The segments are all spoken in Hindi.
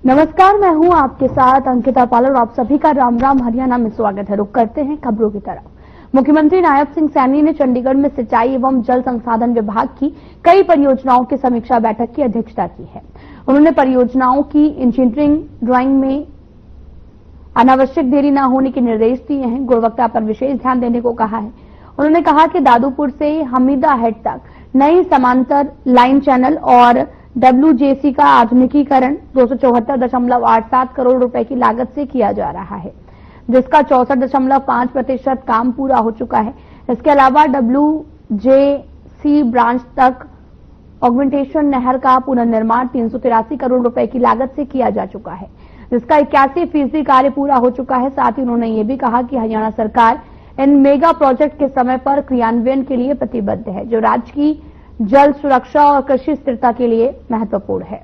नमस्कार, मैं हूं आपके साथ अंकिता पाल और आप सभी का राम राम हरियाणा में स्वागत है। रुक करते हैं खबरों की तरफ। मुख्यमंत्री नायब सिंह सैनी ने चंडीगढ़ में सिंचाई एवं जल संसाधन विभाग की कई परियोजनाओं की समीक्षा बैठक की अध्यक्षता की है। उन्होंने परियोजनाओं की इंजीनियरिंग ड्राइंग में अनावश्यक देरी न होने के निर्देश दिए हैं। गुणवत्ता पर विशेष ध्यान देने को कहा है। उन्होंने कहा कि दादूपुर से हमीदा हेड तक नई समांतर लाइन चैनल और WJC का आधुनिकीकरण 274.87 करोड़ रुपए की लागत से किया जा रहा है, जिसका 64.5% काम पूरा हो चुका है। इसके अलावा WJC ब्रांच तक ऑगमेंटेशन नहर का पुनर्निर्माण 383 करोड़ रुपए की लागत से किया जा चुका है, जिसका 81% कार्य पूरा हो चुका है। साथ ही उन्होंने ये भी कहा कि हरियाणा सरकार इन मेगा प्रोजेक्ट के समय पर क्रियान्वयन के लिए प्रतिबद्ध है, जो राज्य की जल सुरक्षा और कृषि स्थिरता के लिए महत्वपूर्ण है।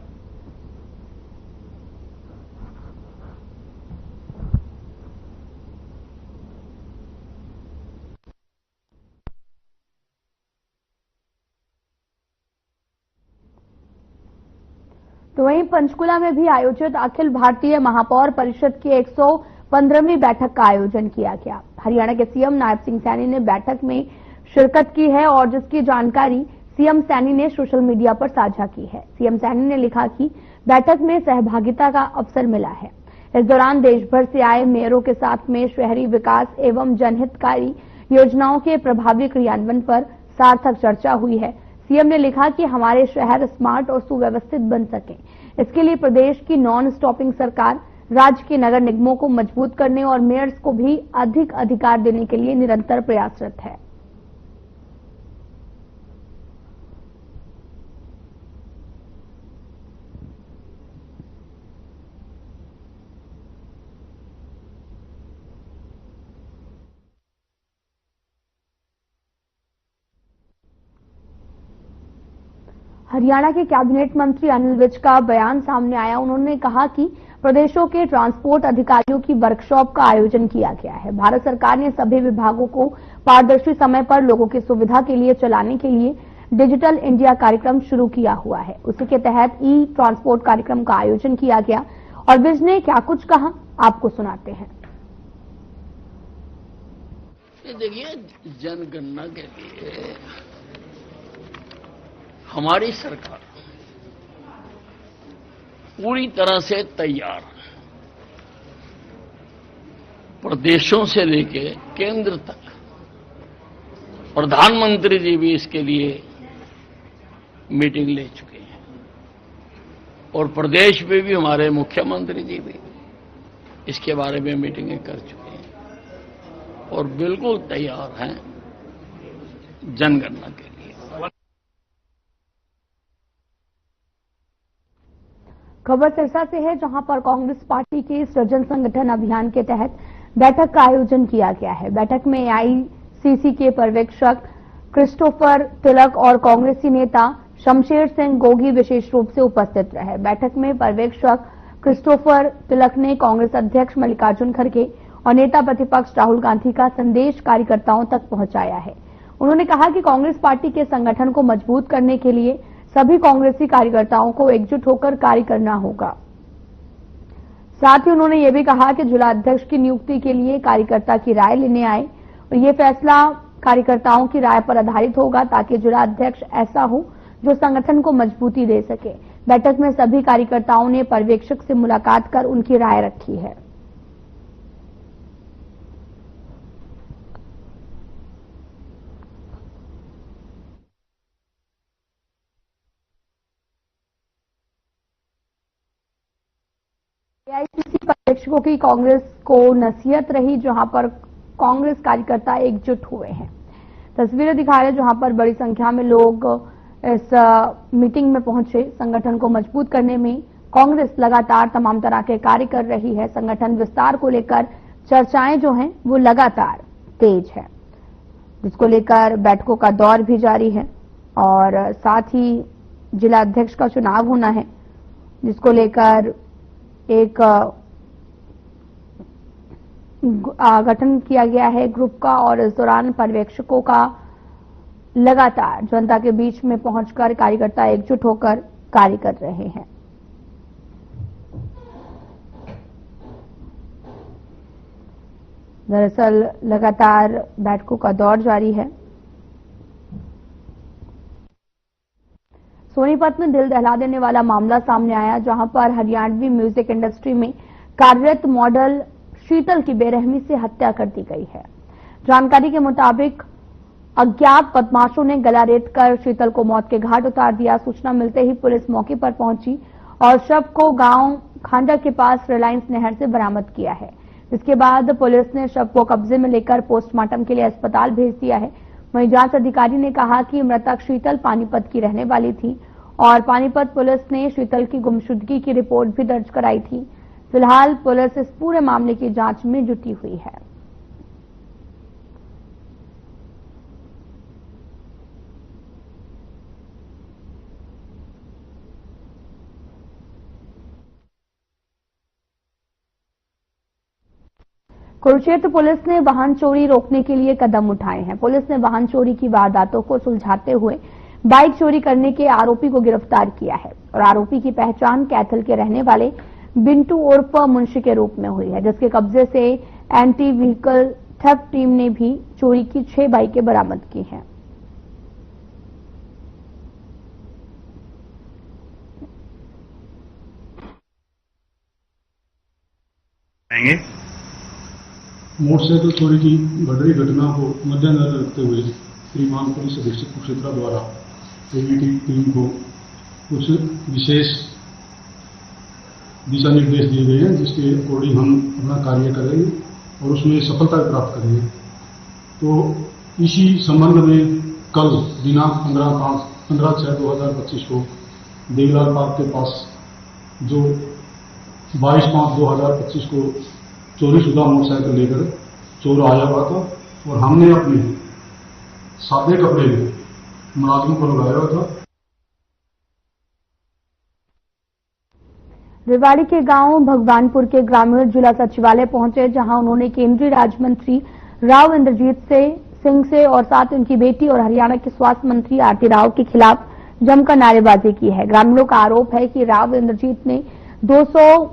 तो वहीं पंचकुला में भी आयोजित अखिल भारतीय महापौर परिषद की 115वीं बैठक का आयोजन किया गया। हरियाणा के सीएम नायब सिंह सैनी ने बैठक में शिरकत की है और जिसकी जानकारी सीएम सैनी ने सोशल मीडिया पर साझा की है। सीएम सैनी ने लिखा कि बैठक में सहभागिता का अवसर मिला है। इस दौरान देश भर से आए मेयरों के साथ में शहरी विकास एवं जनहितकारी योजनाओं के प्रभावी क्रियान्वयन पर सार्थक चर्चा हुई है। सीएम ने लिखा कि हमारे शहर स्मार्ट और सुव्यवस्थित बन सकें, इसके लिए प्रदेश की नॉन स्टॉपिंग सरकार राज्य के नगर निगमों को मजबूत करने और मेयर्स को भी अधिक अधिकार देने के लिए निरंतर प्रयासरत है। हरियाणा के कैबिनेट मंत्री अनिल विज का बयान सामने आया। उन्होंने कहा कि प्रदेशों के ट्रांसपोर्ट अधिकारियों की वर्कशॉप का आयोजन किया गया है। भारत सरकार ने सभी विभागों को पारदर्शी समय पर लोगों की सुविधा के लिए चलाने के लिए डिजिटल इंडिया कार्यक्रम शुरू किया हुआ है। उसी के तहत ई ट्रांसपोर्ट कार्यक्रम का आयोजन किया गया और विज ने क्या कुछ कहा, आपको सुनाते हैं। देखिए, जनगणना के लिए हमारी सरकार पूरी तरह से तैयार है। प्रदेशों से लेके केंद्र तक प्रधानमंत्री जी भी इसके लिए मीटिंग ले चुके हैं और प्रदेश में भी हमारे मुख्यमंत्री जी भी इसके बारे में मीटिंगें कर चुके हैं और बिल्कुल तैयार हैं जनगणना के लिए। खबर सिरसा से है, जहां पर कांग्रेस पार्टी के सृजन संगठन अभियान के तहत बैठक का आयोजन किया गया है। बैठक में AICC के पर्यवेक्षक क्रिस्टोफर तिलक और कांग्रेसी नेता शमशेर सिंह गोगी विशेष रूप से उपस्थित रहे। बैठक में पर्यवेक्षक क्रिस्टोफर तिलक ने कांग्रेस अध्यक्ष मल्लिकार्जुन खड़गे और नेता प्रतिपक्ष राहुल गांधी का संदेश कार्यकर्ताओं तक पहुंचाया है। उन्होंने कहा कि कांग्रेस पार्टी के संगठन को मजबूत करने के लिए सभी कांग्रेसी कार्यकर्ताओं को एकजुट होकर कार्य करना होगा। साथ ही उन्होंने ये भी कहा कि जिला अध्यक्ष की नियुक्ति के लिए कार्यकर्ता की राय लेने आए और ये फैसला कार्यकर्ताओं की राय पर आधारित होगा, ताकि जिला अध्यक्ष ऐसा हो जो संगठन को मजबूती दे सके। बैठक में सभी कार्यकर्ताओं ने पर्यवेक्षक से मुलाकात कर उनकी राय रखी है। AICC पर्यवेक्षकों की कांग्रेस को नसीहत रही, जहां पर कांग्रेस कार्यकर्ता एकजुट हुए हैं। तस्वीरें दिखा रहे हैं जहां पर बड़ी संख्या में लोग इस मीटिंग में पहुंचे। संगठन को मजबूत करने में कांग्रेस लगातार तमाम तरह के कार्य कर रही है। संगठन विस्तार को लेकर चर्चाएं जो हैं वो लगातार तेज है, जिसको लेकर बैठकों का दौर भी जारी है और साथ ही जिला अध्यक्ष का चुनाव होना है, जिसको लेकर एक गठन किया गया है ग्रुप का और इस दौरान पर्यवेक्षकों का लगातार जनता के बीच में पहुंचकर कार्यकर्ता एकजुट होकर कार्य कर रहे हैं। दरअसल लगातार बैठकों का दौर जारी है। सोनीपत में दिल दहला देने वाला मामला सामने आया, जहां पर हरियाणवी म्यूजिक इंडस्ट्री में कार्यरत मॉडल शीतल की बेरहमी से हत्या कर दी गई है। जानकारी के मुताबिक अज्ञात बदमाशों ने गला रेतकर शीतल को मौत के घाट उतार दिया। सूचना मिलते ही पुलिस मौके पर पहुंची और शव को गांव खांडा के पास रिलायंस नहर से बरामद किया है। इसके बाद पुलिस ने शव को कब्जे में लेकर पोस्टमार्टम के लिए अस्पताल भेज दिया है। वहीं जांच अधिकारी ने कहा कि मृतक शीतल पानीपत की रहने वाली थी और पानीपत पुलिस ने शीतल की गुमशुदगी की रिपोर्ट भी दर्ज कराई थी। फिलहाल पुलिस इस पूरे मामले की जांच में जुटी हुई है। कुरुक्षेत्र पुलिस ने वाहन चोरी रोकने के लिए कदम उठाए हैं। पुलिस ने वाहन चोरी की वारदातों को सुलझाते हुए बाइक चोरी करने के आरोपी को गिरफ्तार किया है और आरोपी की पहचान कैथल के रहने वाले बिंटू उर्फ मुंशी के रूप में हुई है, जिसके कब्जे से एंटी व्हीकल थेफ्ट टीम ने भी चोरी की 6 बाइकें बरामद की हैं। मोटरसाइकिल चोरी की बढ़ रही घटना को मद्देनजर रखते हुए श्रीमान पुलिस अधीक्षक कुरुक्षेत्र द्वारा एबीटी टीम को कुछ विशेष दिशा निर्देश दिए गए हैं, जिसके अकॉर्डिंग हम अपना कार्य करेंगे और उसमें सफलता प्राप्त करेंगे। तो इसी संबंध में कल दिनांक 15/6/2025 को देवलाल पार्क के पास जो 22/5/2025 को चोरीशुदा मोटरसाइकिल लेकर चोर आया हुआ था और हमने अपने सादे कपड़े में मुलाजिम को लगाया हुआ था। रेवाड़ी के गांव भगवानपुर के ग्रामीण जिला सचिवालय पहुंचे, जहां उन्होंने केंद्रीय राज्य मंत्री राव इंद्रजीत सिंह से और साथ उनकी बेटी और हरियाणा के स्वास्थ्य मंत्री आरती राव के खिलाफ जमकर नारेबाजी की है। ग्रामीणों का आरोप है कि राव इंद्रजीत ने 200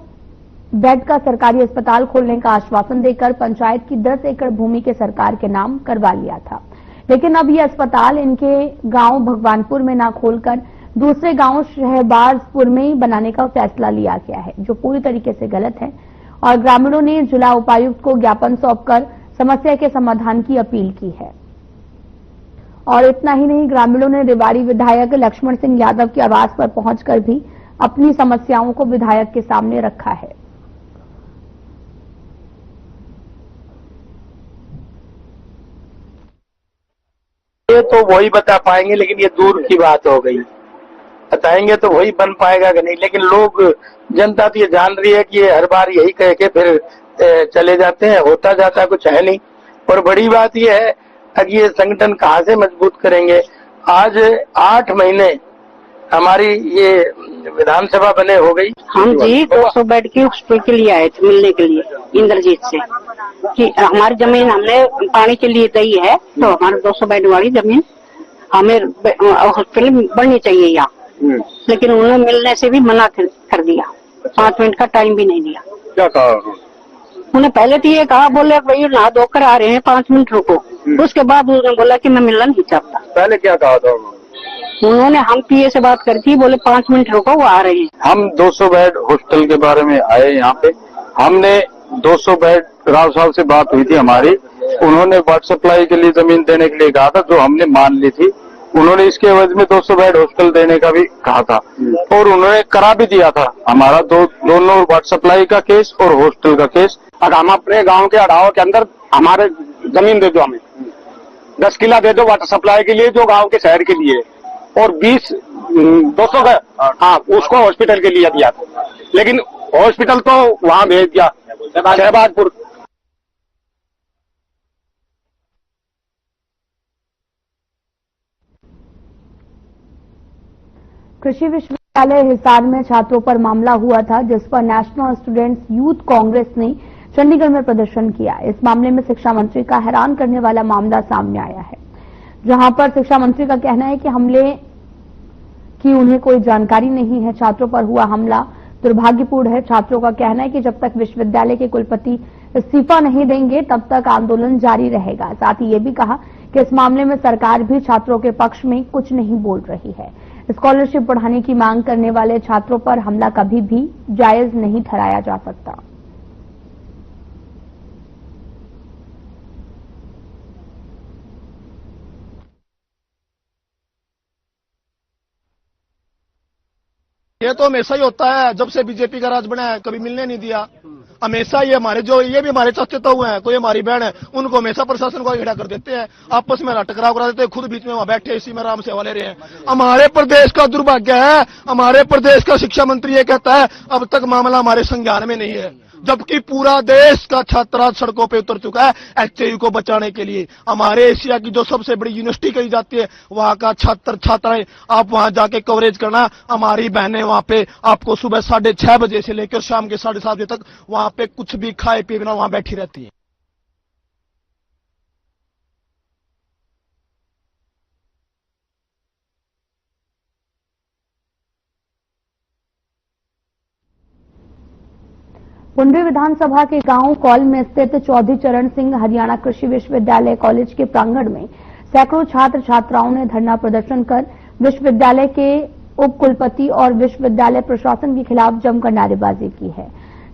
बेड का सरकारी अस्पताल खोलने का आश्वासन देकर पंचायत की 10 एकड़ भूमि के सरकार के नाम करवा लिया था, लेकिन अब यह अस्पताल इनके गांव भगवानपुर में न खोलकर दूसरे गांव शहबाजपुर में बनाने का फैसला लिया गया है, जो पूरी तरीके से गलत है। और ग्रामीणों ने जिला उपायुक्त को ज्ञापन सौंपकर समस्या के समाधान की अपील की है। और इतना ही नहीं, ग्रामीणों ने रेवाड़ी विधायक लक्ष्मण सिंह यादव के आवास पर पहुंचकर भी अपनी समस्याओं को विधायक के सामने रखा है। ये तो वही बता पाएंगे, लेकिन ये दूर की बात हो गई। बताएंगे तो वही बन पाएगा कि नहीं, लेकिन लोग जनता तो ये जान रही है कि ये हर बार यही कह के फिर चले जाते हैं, होता जाता कुछ है नहीं। और बड़ी बात ये है कि ये संगठन कहाँ से मजबूत करेंगे। आज 8 महीने हमारी ये विधानसभा बने हो गई। हम जी 200 बेड की हॉस्पिटल के लिए आए थे मिलने के लिए इंद्रजीत से कि हमारी जमीन हमने पानी के लिए दी है, तो हमारे 200 बेड वाली जमीन हमें हॉस्पिटल बननी चाहिए यहाँ। लेकिन उन्होंने मिलने से भी मना कर दिया, 5 मिनट का टाइम भी नहीं दिया। क्या कहा उन्होंने? पहले तो ये कहा, बोले भाई नहा धोकर आ रहे हैं, 5 मिनट रुको। उसके बाद उन्होंने बोला कि मैं मिलना नहीं चाहता। पहले क्या कहा था उन्होंने? हम पीए से बात करी थी, बोले 5 मिनट रुको, वो आ रहे हैं। हम 200 बेड हॉस्पिटल के बारे में आए यहाँ पे। हमने 200 बेड राव साहब से बात हुई थी हमारी, उन्होंने वाटर सप्लाई के लिए जमीन देने के लिए कहा था, जो हमने मान ली थी। उन्होंने इसके एवज में 200 बेड हॉस्पिटल देने का भी कहा था और उन्होंने करा भी दिया था। हमारा दोनों वाटर सप्लाई का केस और हॉस्पिटल का केस। अगर हम अपने गांव के अड़ाव के अंदर हमारे जमीन दे दो, हमें 10 किला दे दो वाटर सप्लाई के लिए, जो गांव के शहर के लिए, और 200 का हाँ उसको हॉस्पिटल के लिए दिया था। लेकिन हॉस्पिटल तो वहां भेज दिया शहबाजपुर। कृषि विश्वविद्यालय हिसार में छात्रों पर मामला हुआ था, जिस पर नेशनल स्टूडेंट्स यूथ कांग्रेस ने चंडीगढ़ में प्रदर्शन किया। इस मामले में शिक्षा मंत्री का हैरान करने वाला मामला सामने आया है, जहां पर शिक्षा मंत्री का कहना है कि हमले की उन्हें कोई जानकारी नहीं है। छात्रों पर हुआ हमला दुर्भाग्यपूर्ण है। छात्रों का कहना है कि जब तक विश्वविद्यालय के कुलपति इस्तीफा नहीं देंगे तब तक आंदोलन जारी रहेगा। साथ ही ये भी कहा कि इस मामले में सरकार भी छात्रों के पक्ष में कुछ नहीं बोल रही है। स्कॉलरशिप बढ़ाने की मांग करने वाले छात्रों पर हमला कभी भी जायज नहीं ठहराया जा सकता। ये तो हमेशा ही होता है, जब से बीजेपी का राज बना है कभी मिलने नहीं दिया। हमेशा ये हमारे ये भी हमारे चाचे तो हुए हैं, कोई हमारी बहन है, उनको हमेशा प्रशासन को खड़ा कर देते हैं, आपस में टकराव करा देते हैं, खुद बीच में वहां बैठे इसी में आराम सेवा ले रहे हैं। हमारे प्रदेश का दुर्भाग्य है, हमारे प्रदेश का शिक्षा मंत्री ये कहता है अब तक मामला हमारे संज्ञान में नहीं है, जबकि पूरा देश का छात्र सड़कों पे उतर चुका है एचएयू को बचाने के लिए। हमारे एशिया की जो सबसे बड़ी यूनिवर्सिटी कही जाती है, वहां का छात्राएं, आप वहां जाके कवरेज करना। हमारी बहनें वहां पे आपको सुबह 6:30 बजे से लेकर शाम के 7:30 बजे तक वहां पे कुछ भी खाए पिए बिना वहां बैठी रहती है। पुंडरी विधानसभा के गांव कौल में स्थित चौधरी चरण सिंह हरियाणा कृषि विश्वविद्यालय कॉलेज के प्रांगण में सैकड़ों छात्र छात्राओं ने धरना प्रदर्शन कर विश्वविद्यालय के उप कुलपति और विश्वविद्यालय प्रशासन के खिलाफ जमकर नारेबाजी की है,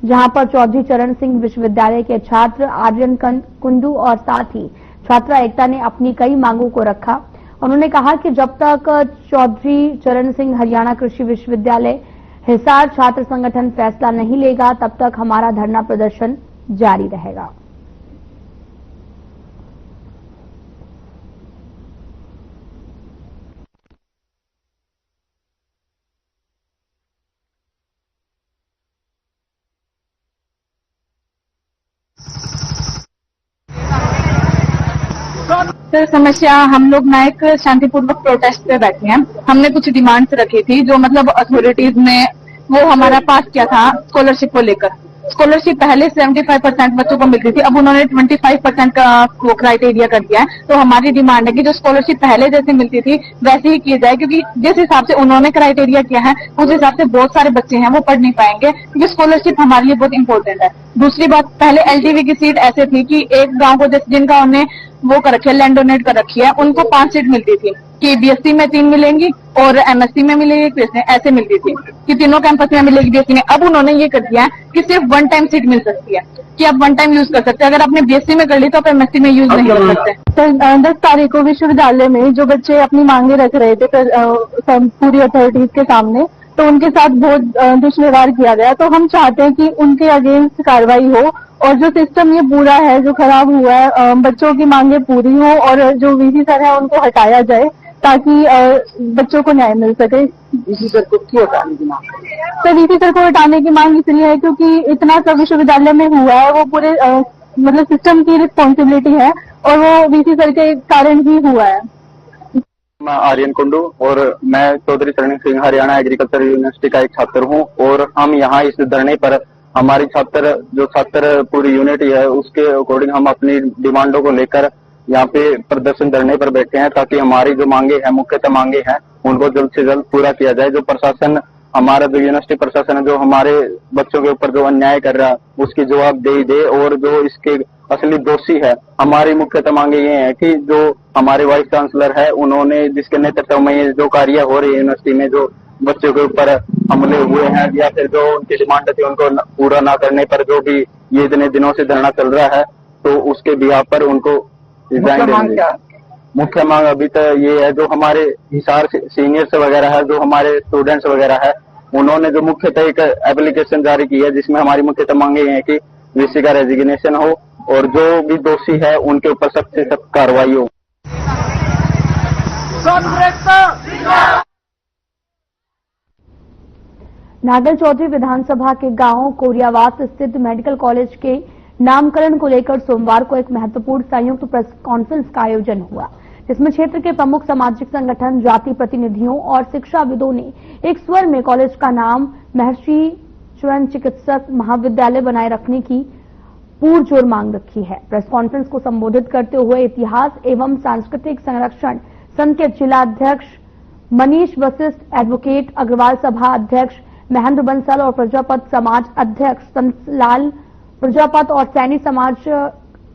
जहां पर चौधरी चरण सिंह विश्वविद्यालय के छात्र आर्यन कुंडू और साथ ही छात्रा एकता ने अपनी कई मांगों को रखा। उन्होंने कहा कि जब तक चौधरी चरण सिंह हरियाणा कृषि विश्वविद्यालय हिसार छात्र संगठन फैसला नहीं लेगा तब तक हमारा धरना प्रदर्शन जारी रहेगा। सर, समस्या हम लोग ना एक शांतिपूर्वक प्रोटेस्ट पे बैठे हैं। हमने कुछ डिमांड्स रखी थी जो मतलब अथॉरिटीज ने वो हमारा पास किया था स्कॉलरशिप को लेकर। स्कॉलरशिप पहले 75% बच्चों को मिलती थी, अब उन्होंने 25% का वो क्राइटेरिया कर दिया है। तो हमारी डिमांड है कि जो स्कॉलरशिप पहले जैसे मिलती थी वैसे ही की जाए, क्योंकि जिस हिसाब से उन्होंने क्राइटेरिया किया है उस हिसाब से बहुत सारे बच्चे हैं वो पढ़ नहीं पाएंगे, क्योंकि स्कॉलरशिप हमारे लिए बहुत इंपॉर्टेंट है। दूसरी बात, पहले एलटीवी की सीट ऐसे थी कि एक गांव को जिनका उन्हें वो कर रखी है, लैंड डोनेट कर रखी है, उनको 5 सीट मिलती थी कि बीएससी में 3 मिलेंगी और एमएससी में मिलेगी, ऐसे मिलती थी कि तीनों कैंपस में मिलेगी बीएससी में। अब उन्होंने ये कर दिया है कि सिर्फ 1 टाइम सीट मिल सकती है, कि आप 1 टाइम यूज कर सकते हैं। अगर आपने बीएससी में कर ली तो आप एमएससी में यूज नहीं कर सकते। तो 10 तारीख को विश्वविद्यालय में जो बच्चे अपनी मांगे रख रहे थे पूरी अथॉरिटीज के सामने, तो उनके साथ बहुत दुष्व्यवहार किया गया। तो हम चाहते हैं कि उनके अगेंस्ट कार्रवाई हो और जो सिस्टम ये पूरा है जो खराब हुआ है, बच्चों की मांगे पूरी हो और जो वीसी सर है उनको हटाया जाए ताकि बच्चों को न्याय मिल सके। वीसी सर को क्यों हटाने की मांग? तो वीसी सर को हटाने की मांग इसलिए है क्योंकि इतना सब विश्वविद्यालय में हुआ है, वो पूरे मतलब सिस्टम की रिस्पॉन्सिबिलिटी है और वो वीसी सर के कारण ही हुआ है। मैं आर्यन कुंडू और मैं चौधरी चरण सिंह हरियाणा एग्रीकल्चर यूनिवर्सिटी का एक छात्र हूं और हम यहाँ इस धरने पर हमारी छात्र पूरी यूनिटी है उसके अकॉर्डिंग हम अपनी डिमांडों को लेकर यहाँ पे प्रदर्शन धरने पर बैठे हैं, ताकि हमारी जो मांगे हैं, मुख्यतः मांगे हैं, उनको जल्द से जल्द पूरा किया जाए। जो प्रशासन, हमारा जो यूनिवर्सिटी प्रशासन है जो हमारे बच्चों के ऊपर जो अन्याय कर रहा है उसकी जवाबदेही दे और जो इसके असली दोषी है। हमारी मुख्यतः मांगे ये है कि जो हमारे वाइस चांसलर है उन्होंने जिसके नेतृत्व में ये जो कार्य हो रही है यूनिवर्सिटी में, जो बच्चों के ऊपर हमले हुए हैं या फिर जो उनकी डिमांड थी उनको पूरा ना करने पर जो भी ये इतने दिनों से धरना चल रहा है, तो उसके बिहार पर उनको मुख्य मांग अभी तो ये है, जो हमारे हिसार सीनियर्स वगैरह है, जो हमारे स्टूडेंट्स वगैरह है, उन्होंने जो मुख्यतः एक एप्लीकेशन जारी की है जिसमें हमारी मुख्यतः मांगे ये है कि वीसी का रेजिग्नेशन हो और जो भी दोषी है उनके ऊपर सख्त से सख्त कार्रवाई हो। नागर चौधरी विधानसभा के गांव कोरियावास स्थित मेडिकल कॉलेज के नामकरण को लेकर सोमवार को एक महत्वपूर्ण संयुक्त प्रेस कॉन्फ्रेंस का आयोजन हुआ, जिसमें क्षेत्र के प्रमुख सामाजिक संगठन, जाति प्रतिनिधियों और शिक्षाविदों ने एक स्वर में कॉलेज का नाम महर्षि चरण चिकित्सक महाविद्यालय बनाए रखने की पुरजोर मांग रखी है। प्रेस कॉन्फ्रेंस को संबोधित करते हुए इतिहास एवं सांस्कृतिक संरक्षण संघ के जिला अध्यक्ष मनीष वशिष्ठ, एडवोकेट अग्रवाल सभा अध्यक्ष महेंद्र बंसल और प्रजापत समाज अध्यक्ष संतलाल प्रजापत और सैनी समाज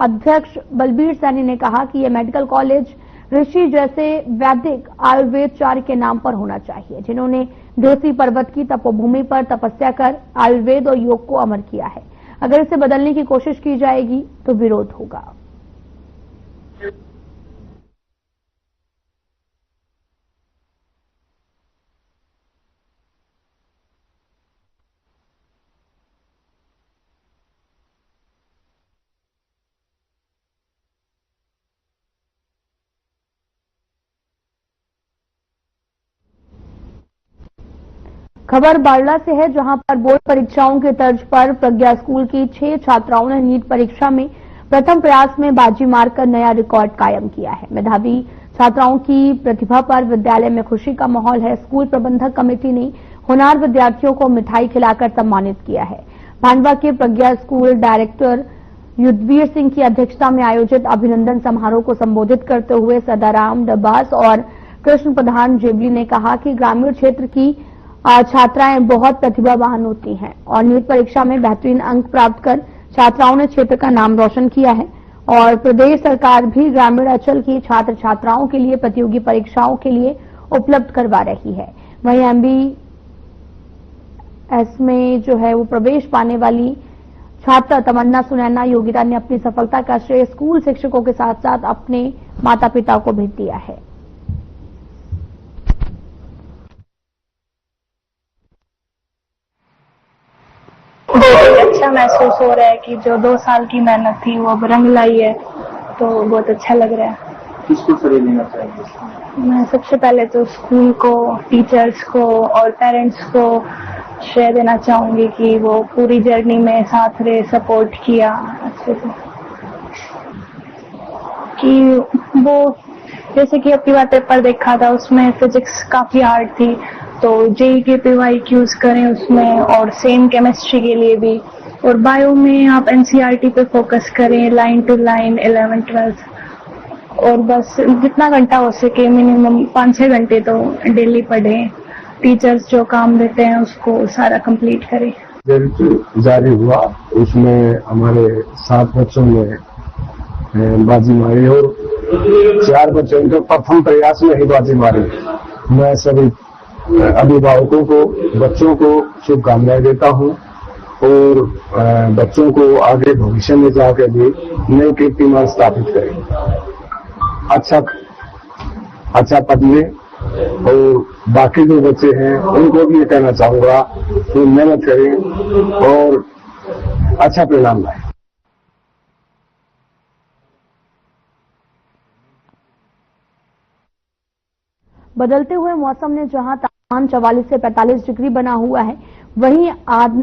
अध्यक्ष बलबीर सैनी ने कहा कि यह मेडिकल कॉलेज ऋषि जैसे वैदिक आयुर्वेदचार्य के नाम पर होना चाहिए, जिन्होंने देसी पर्वत की तपोभूमि पर तपस्या कर आयुर्वेद और योग को अमर किया है। अगर इसे बदलने की कोशिश की जाएगी तो विरोध होगा। खबर बारला से है, जहां पर बोर्ड परीक्षाओं के तर्ज पर प्रज्ञा स्कूल की 6 छात्राओं ने नीट परीक्षा में प्रथम प्रयास में बाजी मारकर नया रिकॉर्ड कायम किया है। मेधावी छात्राओं की प्रतिभा पर विद्यालय में खुशी का माहौल है। स्कूल प्रबंधक कमेटी ने होनहार विद्यार्थियों को मिठाई खिलाकर सम्मानित किया है। भांडवा के प्रज्ञा स्कूल डायरेक्टर युद्धवीर सिंह की अध्यक्षता में आयोजित अभिनंदन समारोह को संबोधित करते हुए सदाराम डब्बास और कृष्ण प्रधान जेबली ने कहा कि ग्रामीण क्षेत्र की छात्राएं बहुत प्रतिभावान होती हैं और नीट परीक्षा में बेहतरीन अंक प्राप्त कर छात्राओं ने क्षेत्र का नाम रोशन किया है और प्रदेश सरकार भी ग्रामीण अंचल की छात्र छात्राओं के लिए प्रतियोगी परीक्षाओं के लिए उपलब्ध करवा रही है। वहीं MBS में जो है वो प्रवेश पाने वाली छात्रा तमन्ना सुनैना योगिता ने अपनी सफलता का श्रेय स्कूल शिक्षकों के साथ साथ अपने माता पिता को भी दिया है। बहुत अच्छा महसूस हो रहा है कि जो 2 साल की मेहनत थी वो अब रंग लाई है, तो बहुत अच्छा लग रहा है। किसको श्रेय लेना चाहिए? मैं सबसे पहले तो स्कूल को, टीचर्स को और पेरेंट्स को श्रेय देना चाहूंगी कि वो पूरी जर्नी में साथ रहे, सपोर्ट किया अच्छे से। कि वो जैसे कि अब की बार पेपर देखा था, उसमें फिजिक्स काफी हार्ड थी, तो जेई के PYQs करें उसमें और सेम केमिस्ट्री के लिए भी। और बायो में आप NCERT पे फोकस करें, line to line 11th 12th, और बस जितना घंटा हो सके मिनिमम 5-6 घंटे तो डेली पढ़ें। टीचर्स जो काम देते हैं उसको सारा कंप्लीट करें। रिजल्ट जारी हुआ, उसमें हमारे 7 बच्चों ने बाजी मारी और 4 बच्चों ने प्रथम प्रयास में ही बाजी मारी। मैं सभी अभिभावकों को, बच्चों को शुभकामनाएं देता हूं और बच्चों को आगे भविष्य में जाकर भी नई कीर्तिमान स्थापित करें। अच्छा पढ़ने और बाकी जो बच्चे हैं उनको भी ये कहना चाहूंगा कि मेहनत करें और अच्छा परिणाम लाएं। बदलते हुए मौसम ने जहां तापमान 44 से 45 डिग्री बना हुआ है, वहीं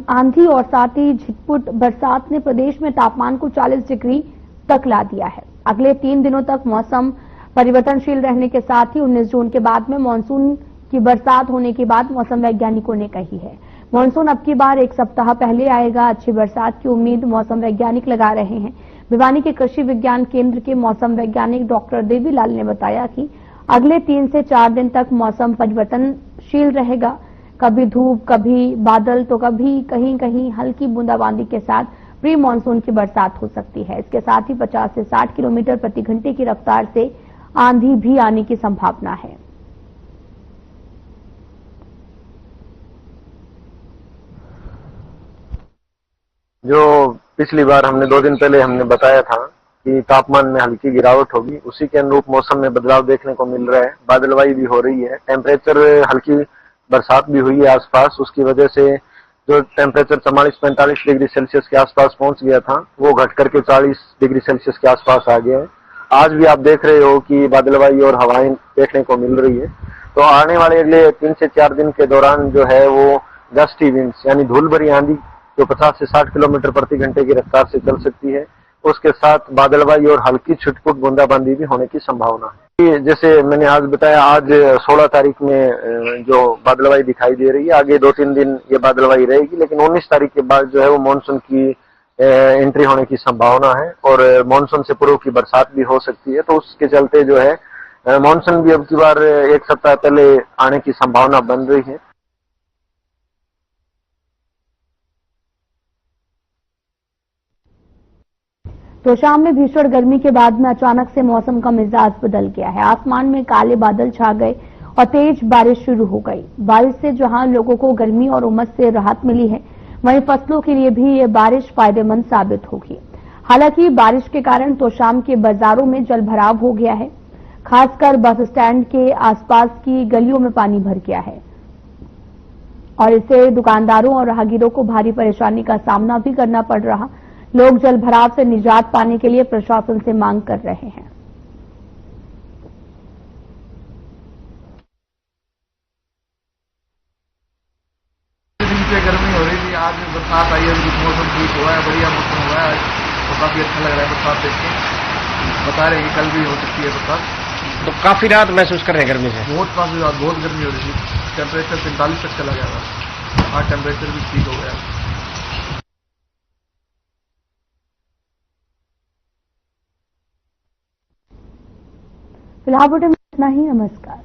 आंधी और साथ ही झिटपुट बरसात ने प्रदेश में तापमान को 40 डिग्री तक ला दिया है। अगले 3 दिनों तक मौसम परिवर्तनशील रहने के साथ ही 19 जून के बाद में मानसून की बरसात होने की बात मौसम वैज्ञानिकों ने कही है। मानसून अब की बार 1 सप्ताह पहले आएगा। अच्छी बरसात की उम्मीद मौसम वैज्ञानिक लगा रहे हैं। भिवानी के कृषि विज्ञान केंद्र के मौसम वैज्ञानिक डॉक्टर देवीलाल ने बताया कि अगले 3 से 4 दिन तक मौसम परिवर्तनशील रहेगा। कभी धूप, कभी बादल, तो कभी कहीं कहीं हल्की बूंदाबांदी के साथ प्री मानसून की बरसात हो सकती है। इसके साथ ही 50 से 60 किलोमीटर प्रति घंटे की रफ्तार से आंधी भी आने की संभावना है। जो पिछली बार हमने 2 दिन पहले हमने बताया था कि तापमान में हल्की गिरावट होगी, उसी के अनुरूप मौसम में बदलाव देखने को मिल रहा है। बादलवाई भी हो रही है, टेम्परेचर हल्की बरसात भी हुई है आसपास, उसकी वजह से जो टेम्परेचर 44-45 डिग्री सेल्सियस के आसपास पहुंच गया था वो घट करके 40 डिग्री सेल्सियस के आसपास आ गया है। आज भी आप देख रहे हो कि बादलवाई और हवाएं देखने को मिल रही है। तो आने वाले अगले 3 से 4 दिन के दौरान जो है वो गस्टी विंड्स यानी धूल भरी आंधी जो 50 से 60 किलोमीटर प्रति घंटे की रफ्तार से चल सकती है, उसके साथ बादलवाई और हल्की छुटपुट बूंदाबांदी भी होने की संभावना है। जैसे मैंने आज बताया, आज 16 तारीख में जो बादलवाई दिखाई दे रही है, आगे 2-3 दिन ये बादलवाई रहेगी, लेकिन 19 तारीख के बाद जो है वो मानसून की एंट्री होने की संभावना है और मानसून से पूर्व की बरसात भी हो सकती है। तो उसके चलते जो है मानसून भी अब की बार 1 सप्ताह पहले आने की संभावना बन रही है। तो शाम में भीषण गर्मी के बाद में अचानक से मौसम का मिजाज बदल गया है। आसमान में काले बादल छा गए और तेज बारिश शुरू हो गई। बारिश से जहां लोगों को गर्मी और उमस से राहत मिली है, वहीं फसलों के लिए भी ये बारिश फायदेमंद साबित होगी। हालांकि बारिश के कारण तोशाम के बाजारों में जलभराव हो गया है। खासकर बस स्टैंड के आसपास की गलियों में पानी भर गया है और इससे दुकानदारों और राहगीरों को भारी परेशानी का सामना भी करना पड़ रहा। लोग जलभराव से निजात पाने के लिए प्रशासन से मांग कर रहे हैं। दिन से गर्मी हो रही थी, आज बरसात आई है, मौसम ठीक हुआ है, बढ़िया मौसम हुआ है तो काफी अच्छा लग रहा है बरसात देख के। बता रहे हैं कि कल भी हो सकती है बरसात। तो काफी राहत महसूस कर रहे हैं गर्मी से? काफी रात बहुत गर्मी हो रही थी, टेम्परेचर 45 तक चला गया था। आज टेम्परेचर भी ठीक हो गया। फिलहाल बुलेटिन में इतना ही। नमस्कार।